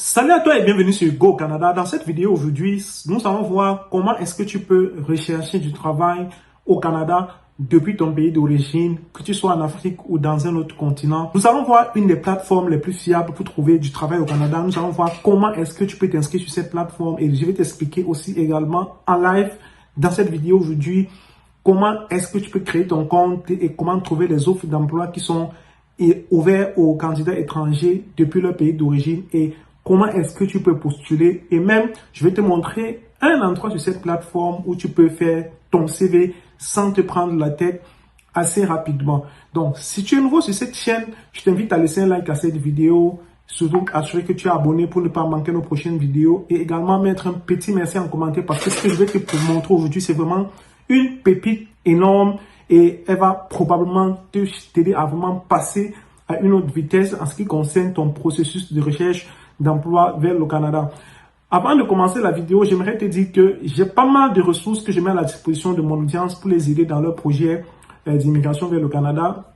Salut à toi et bienvenue sur Go Canada. Dans cette vidéo aujourd'hui, nous allons voir comment est-ce que tu peux rechercher du travail au Canada depuis ton pays d'origine, que tu sois en Afrique ou dans un autre continent. Nous allons voir une des plateformes les plus fiables pour trouver du travail au Canada. Nous allons voir comment est-ce que tu peux t'inscrire sur cette plateforme et je vais t'expliquer aussi également en live dans cette vidéo aujourd'hui comment est-ce que tu peux créer ton compte et comment trouver les offres d'emploi qui sont ouvertes aux candidats étrangers depuis leur pays d'origine et comment est-ce que tu peux postuler. Et même, je vais te montrer un endroit sur cette plateforme où tu peux faire ton CV sans te prendre la tête assez rapidement. Donc, si tu es nouveau sur cette chaîne, je t'invite à laisser un like à cette vidéo. Surtout, assurer que tu es abonné pour ne pas manquer nos prochaines vidéos. Et également, mettre un petit merci en commentaire parce que ce que je vais te montrer aujourd'hui, c'est vraiment une pépite énorme. Et elle va probablement t'aider à vraiment passer à une autre vitesse en ce qui concerne ton processus de recherche d'emploi vers le Canada. Avant de commencer la vidéo, j'aimerais te dire que j'ai pas mal de ressources que je mets à la disposition de mon audience pour les aider dans leur projet d'immigration vers le Canada.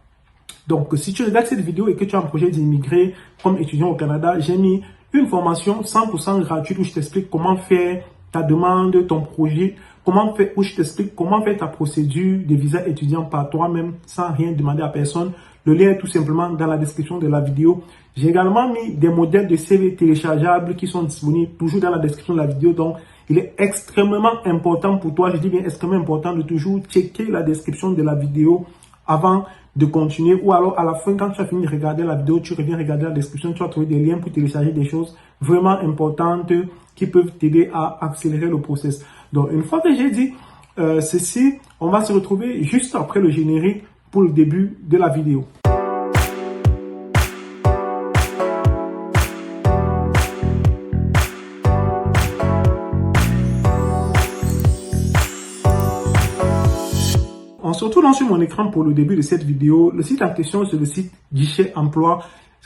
Donc, si tu regardes cette vidéo et que tu as un projet d'immigrer comme étudiant au Canada, j'ai mis une formation 100% gratuite où je t'explique comment faire ta demande, ton projet, où je t'explique comment faire ta procédure de visa étudiant par toi-même sans rien demander à personne. Le lien est tout simplement dans la description de la vidéo. J'ai également mis des modèles de CV téléchargeables qui sont disponibles toujours dans la description de la vidéo. Donc, il est extrêmement important pour toi, je dis bien extrêmement important de toujours checker la description de la vidéo avant de continuer. Ou alors, à la fin, quand tu as fini de regarder la vidéo, tu reviens regarder la description, tu vas trouver des liens pour télécharger des choses vraiment importantes qui peuvent t'aider à accélérer le process. Donc, une fois que j'ai dit ceci, on va se retrouver juste après le générique pour le début de la vidéo. On se retrouve sur mon écran pour le début de cette vidéo. Le site en question, c'est le site Guichet Emploi.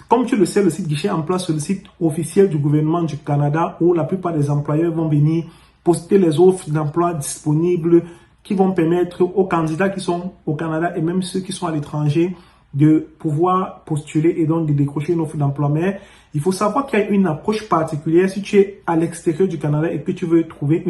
Comme tu le sais, le site Guichet Emploi, c'est le site officiel du gouvernement du Canada où la plupart des employeurs vont venir poster les offres d'emploi disponibles qui vont permettre aux candidats qui sont au Canada et même ceux qui sont à l'étranger de pouvoir postuler et donc de décrocher une offre d'emploi. Mais il faut savoir qu'il y a une approche particulière si tu es à l'extérieur du Canada et que tu veux trouver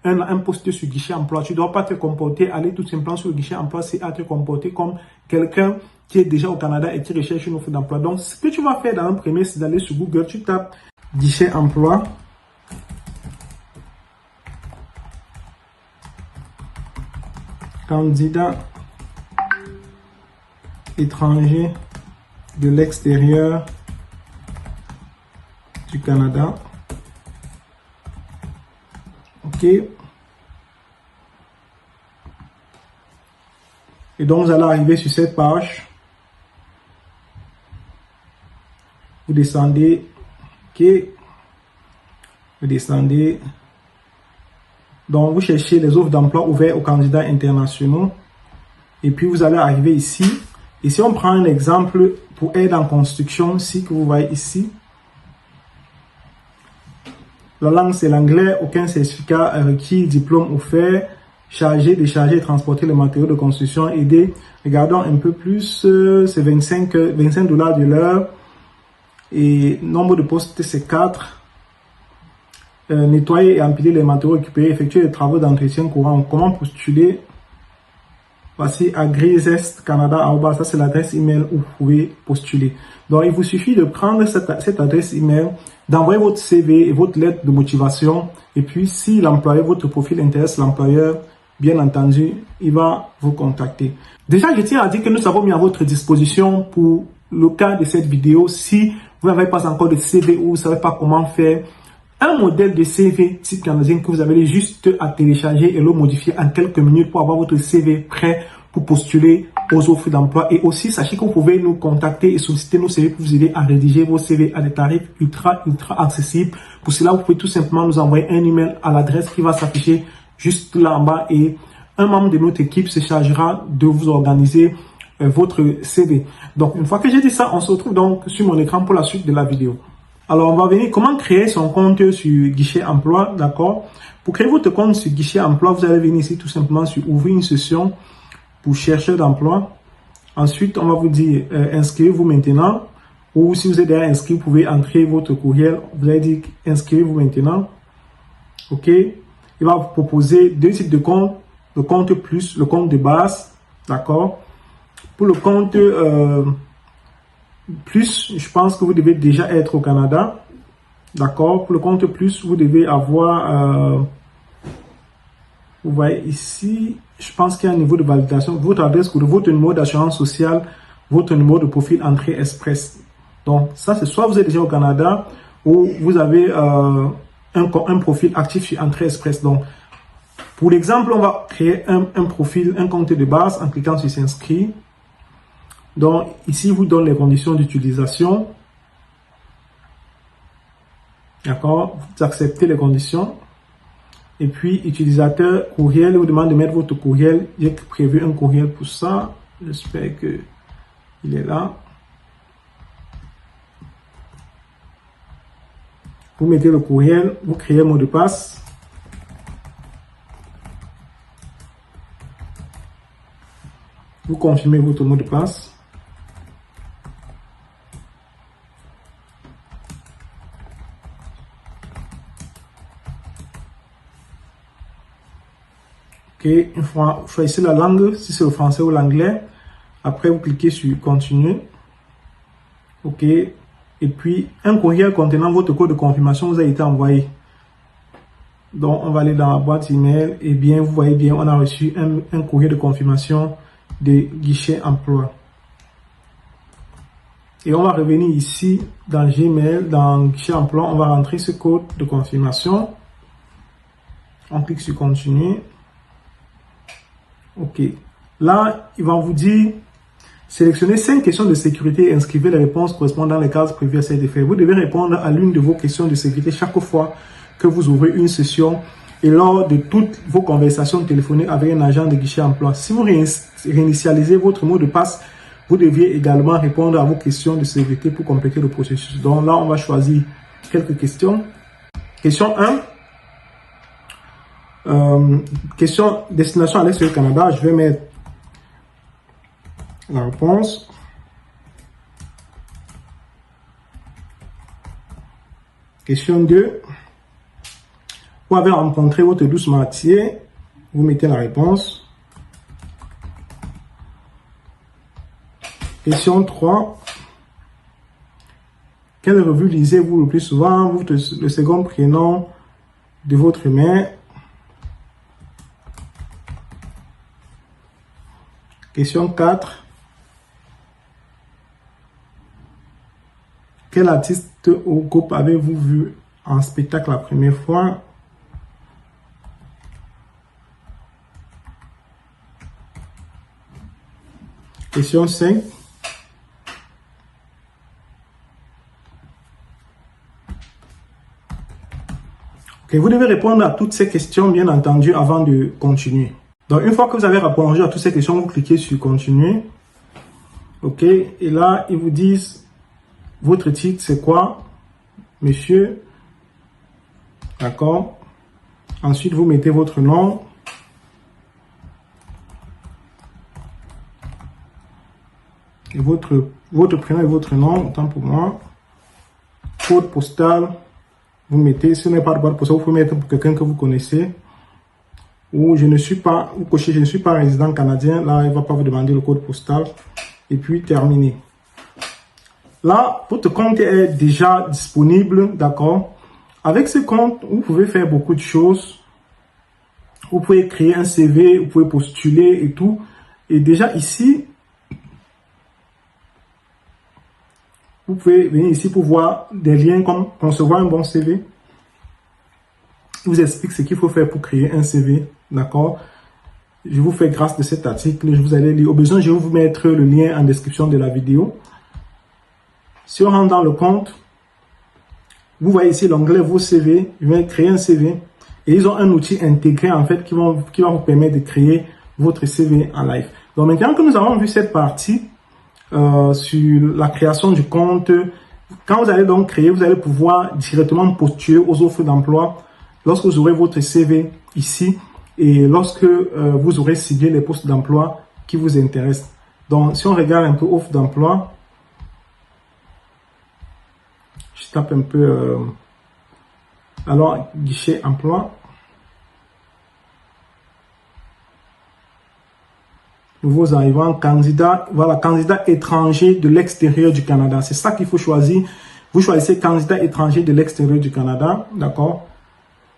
un poste sur Guichet Emploi. Tu ne dois pas te comporter, aller tout simplement sur le Guichet Emploi, c'est à te comporter comme quelqu'un qui est déjà au Canada et qui recherche une offre d'emploi. Donc, ce que tu vas faire dans un premier, c'est d'aller sur Google, tu tapes Guichet Emploi. Candidat étranger de l'extérieur du Canada. OK. Et donc, vous allez arriver sur cette page. Vous descendez. OK. Vous descendez. Donc, vous cherchez les offres d'emploi ouvertes aux candidats internationaux. Et puis, vous allez arriver ici. Et si on prend un exemple pour aide en construction, ici, que vous voyez ici. La langue, c'est l'anglais. Aucun certificat requis, diplôme offert. Charger, décharger et transporter les matériaux de construction. Aider. Regardons un peu plus. C'est 25 $ de l'heure. Et nombre de postes, c'est 4. Nettoyer et empiler les matériaux récupérés, effectuer les travaux d'entretien courant. Comment postuler? Voici Agrizest Canada. Ça, c'est l'adresse email où vous pouvez postuler. Donc, il vous suffit de prendre cette adresse email, d'envoyer votre CV et votre lettre de motivation. Et puis, si votre profil intéresse l'employeur, bien entendu, il va vous contacter. Déjà, je tiens à dire que nous avons mis à votre disposition pour le cas de cette vidéo. Si vous n'avez pas encore de CV ou vous ne savez pas comment faire, un modèle de CV type canadien que vous avez juste à télécharger et le modifier en quelques minutes pour avoir votre CV prêt pour postuler aux offres d'emploi. Et aussi, sachez que vous pouvez nous contacter et solliciter nos CV pour vous aider à rédiger vos CV à des tarifs ultra accessibles. Pour cela, vous pouvez tout simplement nous envoyer un email à l'adresse qui va s'afficher juste là en bas et un membre de notre équipe se chargera de vous organiser votre CV. Donc, une fois que j'ai dit ça, on se retrouve donc sur mon écran pour la suite de la vidéo. Alors, on va venir comment créer son compte sur Guichet Emploi, d'accord? Pour créer votre compte sur Guichet Emploi, vous allez venir ici tout simplement sur ouvrir une session pour chercheur d'emploi. Ensuite, on va vous dire inscrivez-vous maintenant. Ou si vous êtes déjà inscrit, vous pouvez entrer votre courriel. Vous allez dire inscrivez-vous maintenant. OK. Il va vous proposer deux types de comptes. Le compte plus, le compte de base. D'accord. Pour le compte plus, je pense que vous devez déjà être au Canada. D'accord. Pour le compte plus, vous devez avoir... vous voyez ici, je pense qu'il y a un niveau de validation. Votre adresse, votre numéro d'assurance sociale, votre numéro de profil entrée express. Donc, ça, c'est soit vous êtes déjà au Canada ou vous avez un profil actif sur Entrée Express. Donc, pour l'exemple, on va créer un profil, un compte de base en cliquant sur s'inscrire. Donc, ici, vous donne les conditions d'utilisation. D'accord? Vous acceptez les conditions. Et puis, utilisateur, courriel, il vous demande de mettre votre courriel. J'ai prévu un courriel pour ça. J'espère que il est là. Vous mettez le courriel, vous créez un mot de passe. Vous confirmez votre mot de passe. OK, une fois, choisissez la langue, si c'est le français ou l'anglais. Après, vous cliquez sur continuer. OK. Et puis, un courriel contenant votre code de confirmation vous a été envoyé. Donc, on va aller dans la boîte email. Et bien, vous voyez bien, on a reçu un courrier de confirmation de guichet emploi. Et on va revenir ici dans Gmail, dans guichet emploi. On va rentrer ce code de confirmation. On clique sur continuer. OK. Là, il va vous dire... Sélectionnez 5 questions de sécurité et inscrivez les réponses correspondant dans les cases prévues à cet effet. Vous devez répondre à l'une de vos questions de sécurité chaque fois que vous ouvrez une session et lors de toutes vos conversations téléphoniques avec un agent de guichet emploi. Si vous réinitialisez votre mot de passe, vous deviez également répondre à vos questions de sécurité pour compléter le processus. Donc là, on va choisir quelques questions. Question 1. Question destination à l'extérieur du Canada. Je vais mettre la réponse. Question 2. Vous avez rencontré votre douce moitié. Vous mettez la réponse. Question 3. Quelle revue lisez-vous le plus souvent? Le second prénom de votre mère. Question 4. Quel artiste ou groupe avez-vous vu en spectacle la première fois? Question 5. Okay, vous devez répondre à toutes ces questions, bien entendu, avant de continuer. Donc, une fois que vous avez répondu à toutes ces questions, vous cliquez sur continuer. OK. Et là, ils vous disent votre titre, c'est quoi, monsieur? D'accord. Ensuite, vous mettez votre nom. Et votre prénom et votre nom, autant pour moi. Code postal. Vous mettez, si vous n'avez pas de code postal, vous pouvez mettre pour quelqu'un que vous connaissez. Ou je ne suis pas, ou cochez, je ne suis pas résident canadien. Là, il ne va pas vous demander le code postal. Et puis, terminer. Là, votre compte est déjà disponible, d'accord? Avec ce compte, vous pouvez faire beaucoup de choses. Vous pouvez créer un CV, vous pouvez postuler et tout. Et déjà ici, vous pouvez venir ici pour voir des liens comme concevoir un bon CV. Je vous explique ce qu'il faut faire pour créer un CV, d'accord? Je vous fais grâce de cet article, je vous allez lire. Au besoin, je vais vous mettre le lien en description de la vidéo. Si on rentre dans le compte, vous voyez ici l'onglet vos CV. Je vais créer un CV. Et ils ont un outil intégré en fait qui va vous permettre de créer votre CV en live. Donc maintenant que nous avons vu cette partie sur la création du compte, quand vous allez donc créer, vous allez pouvoir directement postuler aux offres d'emploi lorsque vous aurez votre CV ici et lorsque vous aurez ciblé les postes d'emploi qui vous intéressent. Donc si on regarde un peu offre d'emploi, Je tape un peu, alors, guichet emploi. Nouveaux arrivants, candidats, voilà, candidats étrangers de l'extérieur du Canada. C'est ça qu'il faut choisir. Vous choisissez candidat étranger de l'extérieur du Canada, d'accord?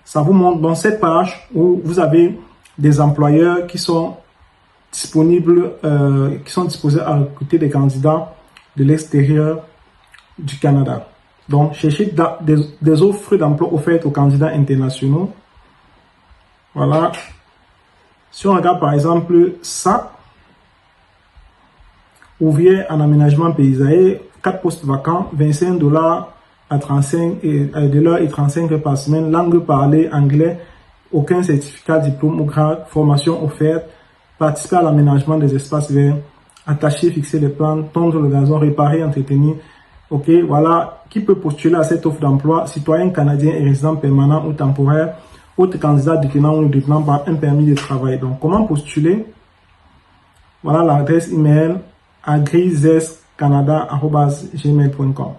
Ça vous montre dans cette page où vous avez des employeurs qui sont disponibles, qui sont disposés à recruter des candidats de l'extérieur du Canada. Donc, cherchez des offres d'emploi offertes aux candidats internationaux. Voilà. Si on regarde par exemple ça, ouvrier en aménagement paysager, 4 postes vacants, 25 $ à 35 de l'heure et 35 heures par semaine, langue parlée, anglais, aucun certificat, diplôme ou grade, formation offerte, participer à l'aménagement des espaces verts, attacher, fixer les plans, tondre le gazon, réparer, entretenir. Ok, voilà, qui peut postuler à cette offre d'emploi? Citoyen canadien et résident permanent ou temporaire, autre candidat détenant ou détenant par un permis de travail. Donc, comment postuler? Voilà l'adresse email agrizescanada@gmail.com.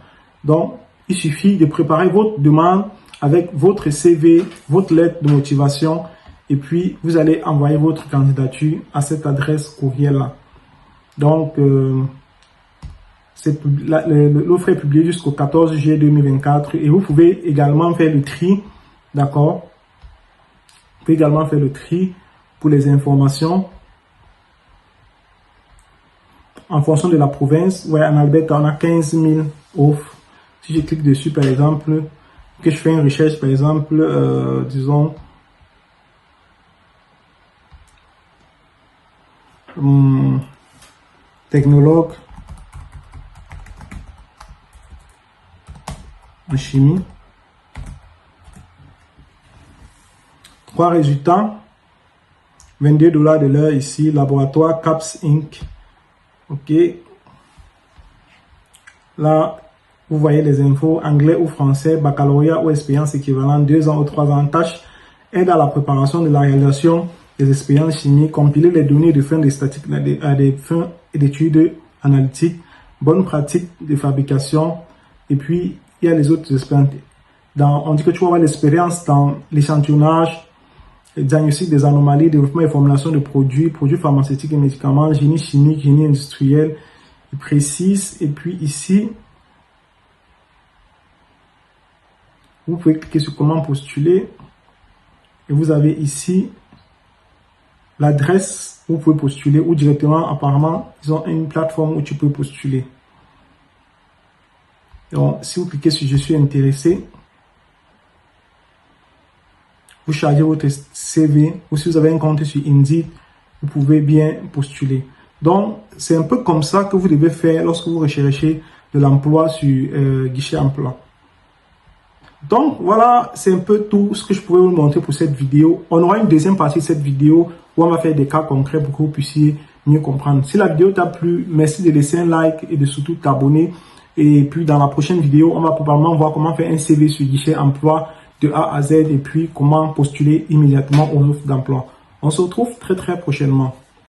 Donc, il suffit de préparer votre demande avec votre CV, votre lettre de motivation, et puis vous allez envoyer votre candidature à cette adresse courriel-là. Donc, l'offre est publiée jusqu'au 14 juillet 2024 et vous pouvez également faire le tri, d'accord? Vous pouvez également faire le tri pour les informations en fonction de la province. Ouais, en Alberta, on a 15 000 offres. Si je clique dessus, par exemple, que je fais une recherche, par exemple, disons, technologue en chimie. 3 résultats. 22 $ de l'heure ici. Laboratoire CAPS Inc. Ok. Là, vous voyez les infos, anglais ou français, baccalauréat ou expérience équivalente, 2 ans ou 3 ans. Tâche, aide à la préparation de la réalisation des expériences chimiques, compiler les données de fin des statistiques à des fins d'études analytiques, bonne pratique de fabrication, et puis il y a les autres expériences. On dit que tu vas avoir l'expérience dans l'échantillonnage, le diagnostic des anomalies, développement et formulation de produits pharmaceutiques et médicaments, génie chimique, génie industriel, il précise, et puis ici, vous pouvez cliquer sur comment postuler et vous avez ici l'adresse où vous pouvez postuler ou directement, apparemment, ils ont une plateforme où tu peux postuler. Donc, si vous cliquez sur je suis intéressé, vous chargez votre CV ou si vous avez un compte sur Indeed, vous pouvez bien postuler. Donc, c'est un peu comme ça que vous devez faire lorsque vous recherchez de l'emploi sur guichet emploi. Donc, voilà, c'est un peu tout ce que je pouvais vous montrer pour cette vidéo. On aura une deuxième partie de cette vidéo où on va faire des cas concrets pour que vous puissiez mieux comprendre. Si la vidéo t'a plu, merci de laisser un like et de surtout t'abonner. Et puis, dans la prochaine vidéo, on va probablement voir comment faire un CV sur guichet emploi de A à Z et puis comment postuler immédiatement aux offres d'emploi. On se retrouve très prochainement.